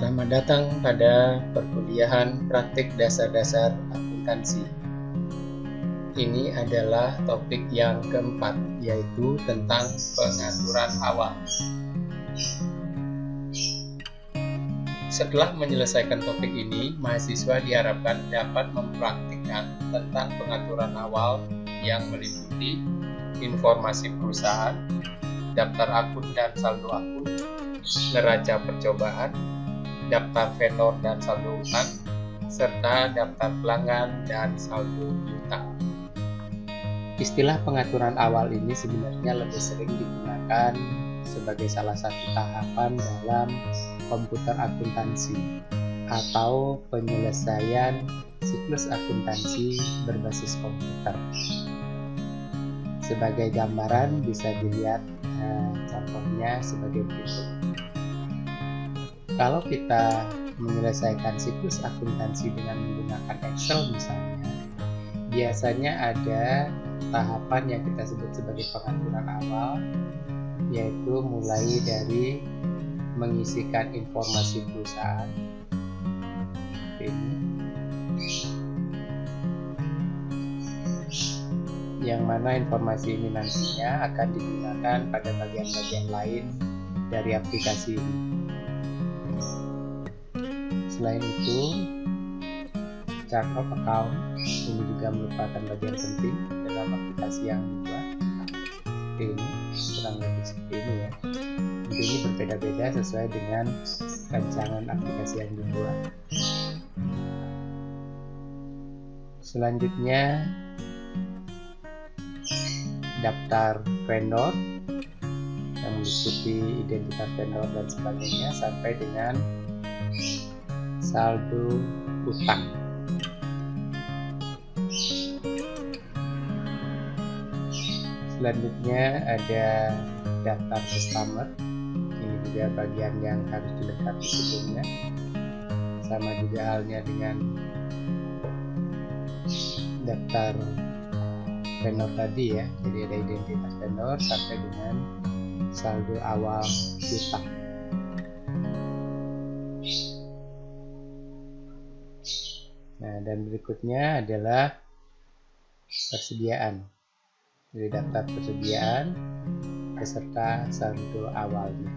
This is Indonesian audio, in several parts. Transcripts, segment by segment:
Selamat datang pada perkuliahan praktik dasar-dasar akuntansi. Ini adalah topik yang keempat, yaitu tentang pengaturan awal. Setelah menyelesaikan topik ini, mahasiswa diharapkan dapat mempraktikkan tentang pengaturan awal yang meliputi informasi perusahaan, daftar akun dan saldo akun, neraca percobaan, daftar vendor dan saldo utang, serta daftar pelanggan dan saldo piutang. Istilah pengaturan awal ini sebenarnya lebih sering digunakan sebagai salah satu tahapan dalam komputer akuntansi atau penyelesaian siklus akuntansi berbasis komputer. Sebagai gambaran bisa dilihat contohnya sebagai berikut. Kalau kita menyelesaikan siklus akuntansi dengan menggunakan Excel misalnya, biasanya ada tahapan yang kita sebut sebagai pengaturan awal, yaitu mulai dari mengisikan informasi perusahaan ini, yang mana informasi ini nantinya akan digunakan pada bagian-bagian lain dari aplikasi ini. Selain itu, chart of account ini juga merupakan bagian penting dalam aplikasi yang dibuat. Ini kurang lebih seperti ini ya. Ini berbeda-beda sesuai dengan rancangan aplikasi yang dibuat. Selanjutnya, daftar vendor yang meliputi identitas vendor dan sebagainya sampai dengan saldo utang. Selanjutnya ada daftar customer. Ini juga bagian yang harus dilengkapi sebelumnya. Sama juga halnya dengan daftar vendor tadi ya. Jadi ada identitas vendor sampai dengan saldo awal utang. Nah, dan berikutnya adalah persediaan. Jadi daftar persediaan beserta saldo awalnya.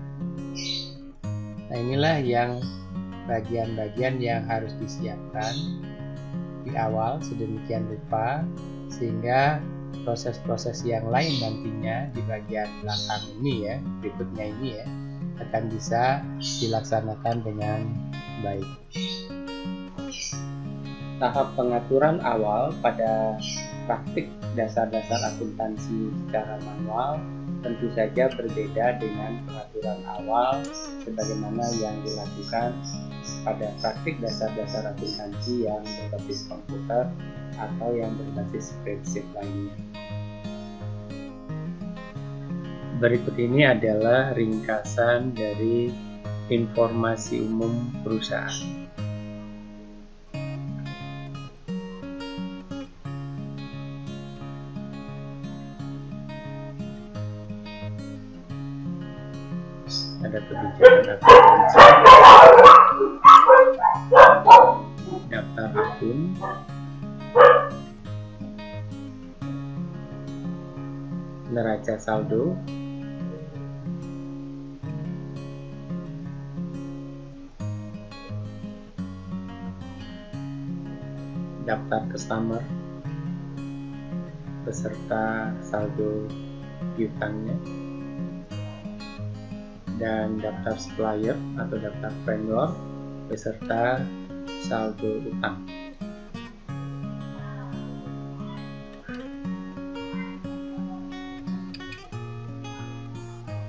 Nah, inilah yang bagian-bagian yang harus disiapkan di awal sedemikian rupa sehingga proses-proses yang lain nantinya di bagian belakang ini ya, berikutnya ini ya, akan bisa dilaksanakan dengan baik. Tahap pengaturan awal pada praktik dasar-dasar akuntansi secara manual tentu saja berbeda dengan pengaturan awal sebagaimana yang dilakukan pada praktik dasar-dasar akuntansi yang berbasis komputer atau yang berbasis spreadsheet lainnya. Berikut ini adalah ringkasan dari informasi umum perusahaan. Ada kebijakan akuntansi, daftar akun, neraca saldo, daftar customer beserta saldo piutangnya, dan daftar supplier atau daftar vendor beserta saldo utang.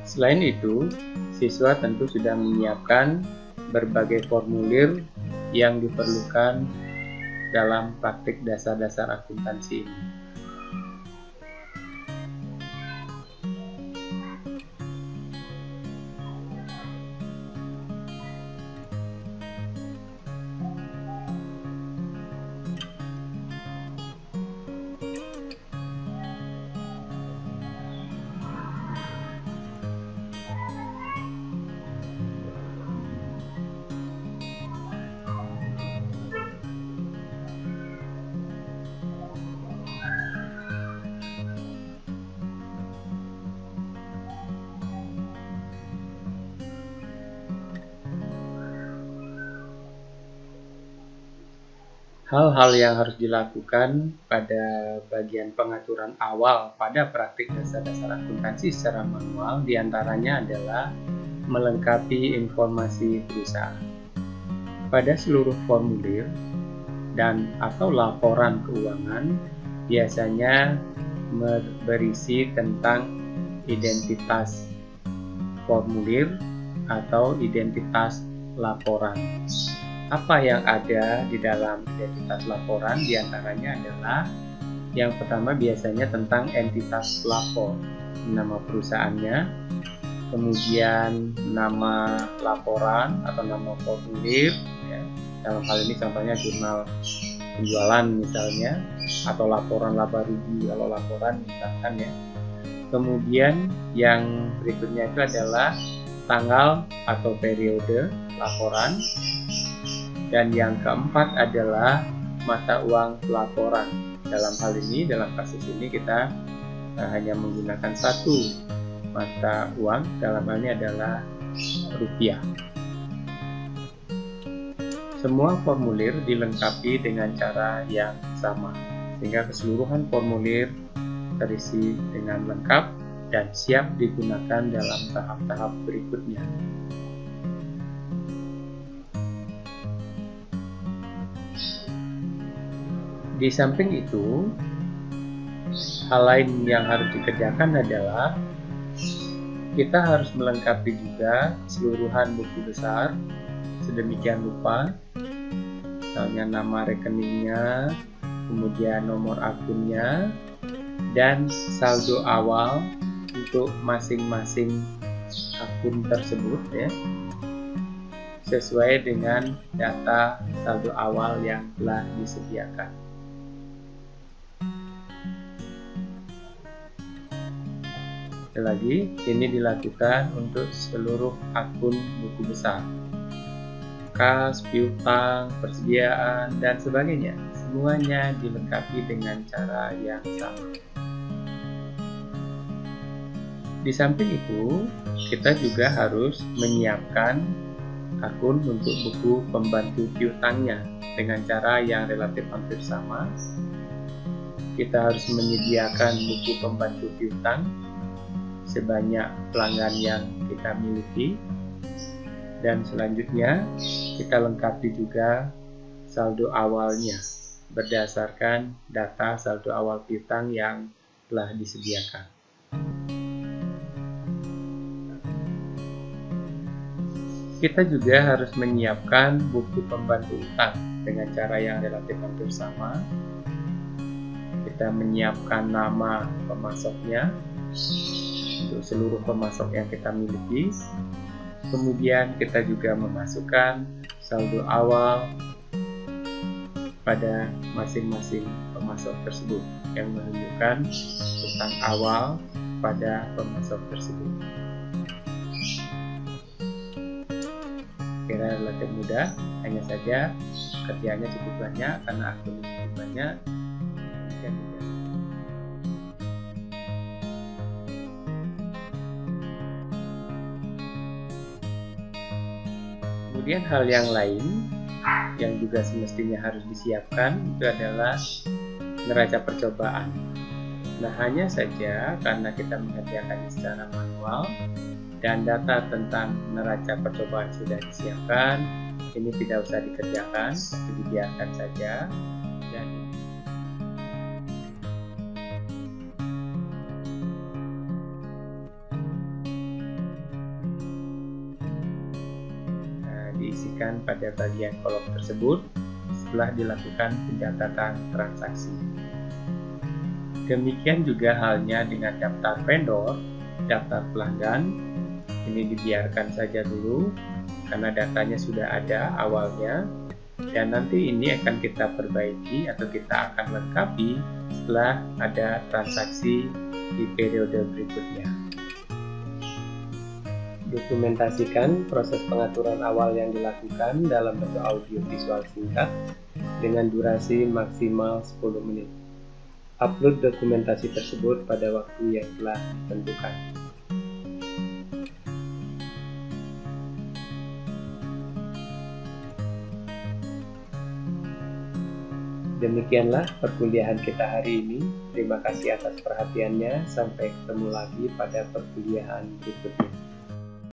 Selain itu, siswa tentu sudah menyiapkan berbagai formulir yang diperlukan dalam praktik dasar-dasar akuntansi ini. Hal-hal yang harus dilakukan pada bagian pengaturan awal pada praktik dasar-dasar akuntansi secara manual diantaranya adalah melengkapi informasi perusahaan. Pada seluruh formulir dan atau laporan keuangan biasanya berisi tentang identitas formulir atau identitas laporan. Apa yang ada di dalam identitas laporan diantaranya adalah yang pertama biasanya tentang entitas lapor, nama perusahaannya, kemudian nama laporan atau nama formulir, ya. Dalam hal ini contohnya jurnal penjualan misalnya, atau laporan laba rugi kalau laporan misalkan ya. Kemudian yang berikutnya itu adalah tanggal atau periode laporan. Dan yang keempat adalah mata uang laporan. Dalam hal ini, dalam kasus ini kita hanya menggunakan satu mata uang, dalam hal ini adalah rupiah. Semua formulir dilengkapi dengan cara yang sama, sehingga keseluruhan formulir terisi dengan lengkap dan siap digunakan dalam tahap-tahap berikutnya. Di samping itu, hal lain yang harus dikerjakan adalah kita harus melengkapi juga keseluruhan buku besar sedemikian rupa, misalnya nama rekeningnya, kemudian nomor akunnya, dan saldo awal untuk masing-masing akun tersebut ya, sesuai dengan data saldo awal yang telah disediakan. Sekali lagi, ini dilakukan untuk seluruh akun buku besar, kas, piutang, persediaan, dan sebagainya. Semuanya dilengkapi dengan cara yang sama. Di samping itu, kita juga harus menyiapkan akun untuk buku pembantu piutangnya dengan cara yang relatif hampir sama. Kita harus menyediakan buku pembantu piutang sebanyak pelanggan yang kita miliki, dan selanjutnya kita lengkapi juga saldo awalnya berdasarkan data saldo awal piutang yang telah disediakan. Kita juga harus menyiapkan buku pembantu utang dengan cara yang relatif hampir sama. Kita menyiapkan nama pemasoknya untuk seluruh pemasok yang kita miliki. Kemudian kita juga memasukkan saldo awal pada masing-masing pemasok tersebut yang menunjukkan utang awal pada pemasok tersebut. Kira relatif mudah, hanya saja kerjanya cukup banyak karena akunnya cukup banyak. Kemudian hal yang lain yang juga semestinya harus disiapkan itu adalah neraca percobaan. Nah, hanya saja karena kita mengerjakannya secara manual dan data tentang neraca percobaan sudah disiapkan, ini tidak usah dikerjakan, tapi dibiarkan saja. Dan diisikan pada bagian kolom tersebut setelah dilakukan pencatatan transaksi. Demikian juga halnya dengan daftar vendor, daftar pelanggan. Ini dibiarkan saja dulu karena datanya sudah ada awalnya, dan nanti ini akan kita perbaiki atau kita akan lengkapi setelah ada transaksi di periode berikutnya. Dokumentasikan proses pengaturan awal yang dilakukan dalam bentuk audio visual singkat dengan durasi maksimal 10 menit. Upload dokumentasi tersebut pada waktu yang telah ditentukan. Demikianlah perkuliahan kita hari ini. Terima kasih atas perhatiannya. Sampai ketemu lagi pada perkuliahan berikutnya.